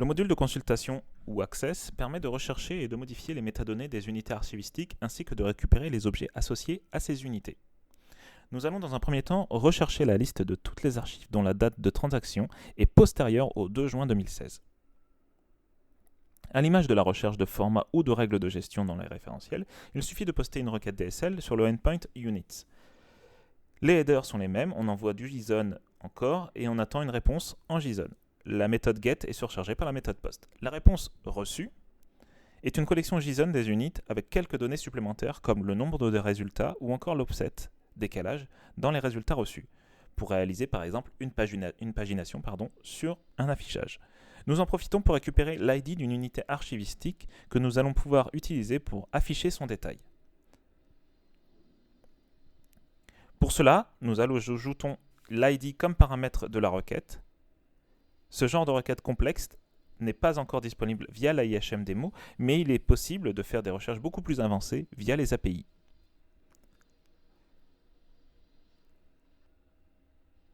Le module de consultation ou Access permet de rechercher et de modifier les métadonnées des unités archivistiques ainsi que de récupérer les objets associés à ces unités. Nous allons dans un premier temps rechercher la liste de toutes les archives dont la date de transaction est postérieure au 2 juin 2016. À l'image de la recherche de format ou de règles de gestion dans les référentiels, il suffit de poster une requête DSL sur le endpoint units. Les headers sont les mêmes, on envoie du JSON encore et on attend une réponse en JSON. La méthode get est surchargée par la méthode post. La réponse reçue est une collection JSON des unités avec quelques données supplémentaires comme le nombre de résultats ou encore l'offset, décalage, dans les résultats reçus, pour réaliser par exemple une pagination sur un affichage. Nous en profitons pour récupérer l'ID d'une unité archivistique que nous allons pouvoir utiliser pour afficher son détail. Pour cela, nous ajoutons l'ID comme paramètre de la requête. Ce genre de requête complexe n'est pas encore disponible via l'IHM Demo, mais il est possible de faire des recherches beaucoup plus avancées via les API.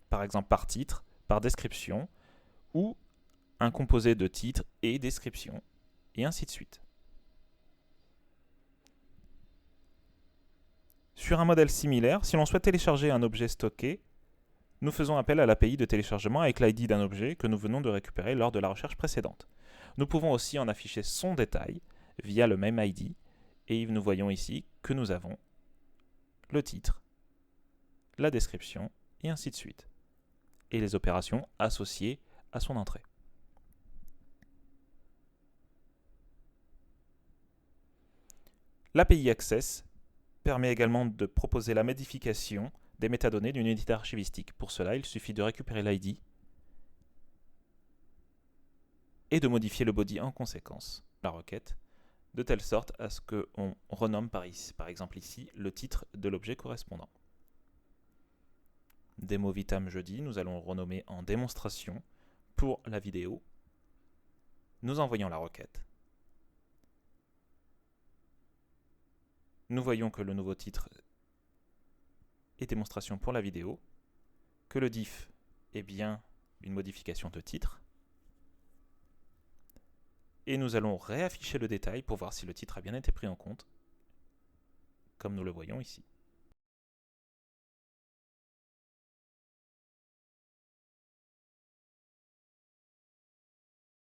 Par exemple par titre, par description, ou un composé de titre et description, et ainsi de suite. Sur un modèle similaire, si l'on souhaite télécharger un objet stocké, nous faisons appel à l'API de téléchargement avec l'ID d'un objet que nous venons de récupérer lors de la recherche précédente. Nous pouvons aussi en afficher son détail via le même ID, et nous voyons ici que nous avons le titre, la description, et ainsi de suite, et les opérations associées à son entrée. L'API Access permet également de proposer la modification des métadonnées d'une unité archivistique. Pour cela, il suffit de récupérer l'ID et de modifier le body en conséquence, la requête, de telle sorte à ce qu'on renomme par exemple ici le titre de l'objet correspondant. Demo Vitam jeudi, nous allons renommer en démonstration pour la vidéo. Nous envoyons la requête. Nous voyons que le nouveau titre est démonstration pour la vidéo, que le diff est bien une modification de titre, et nous allons réafficher le détail pour voir si le titre a bien été pris en compte, comme nous le voyons ici.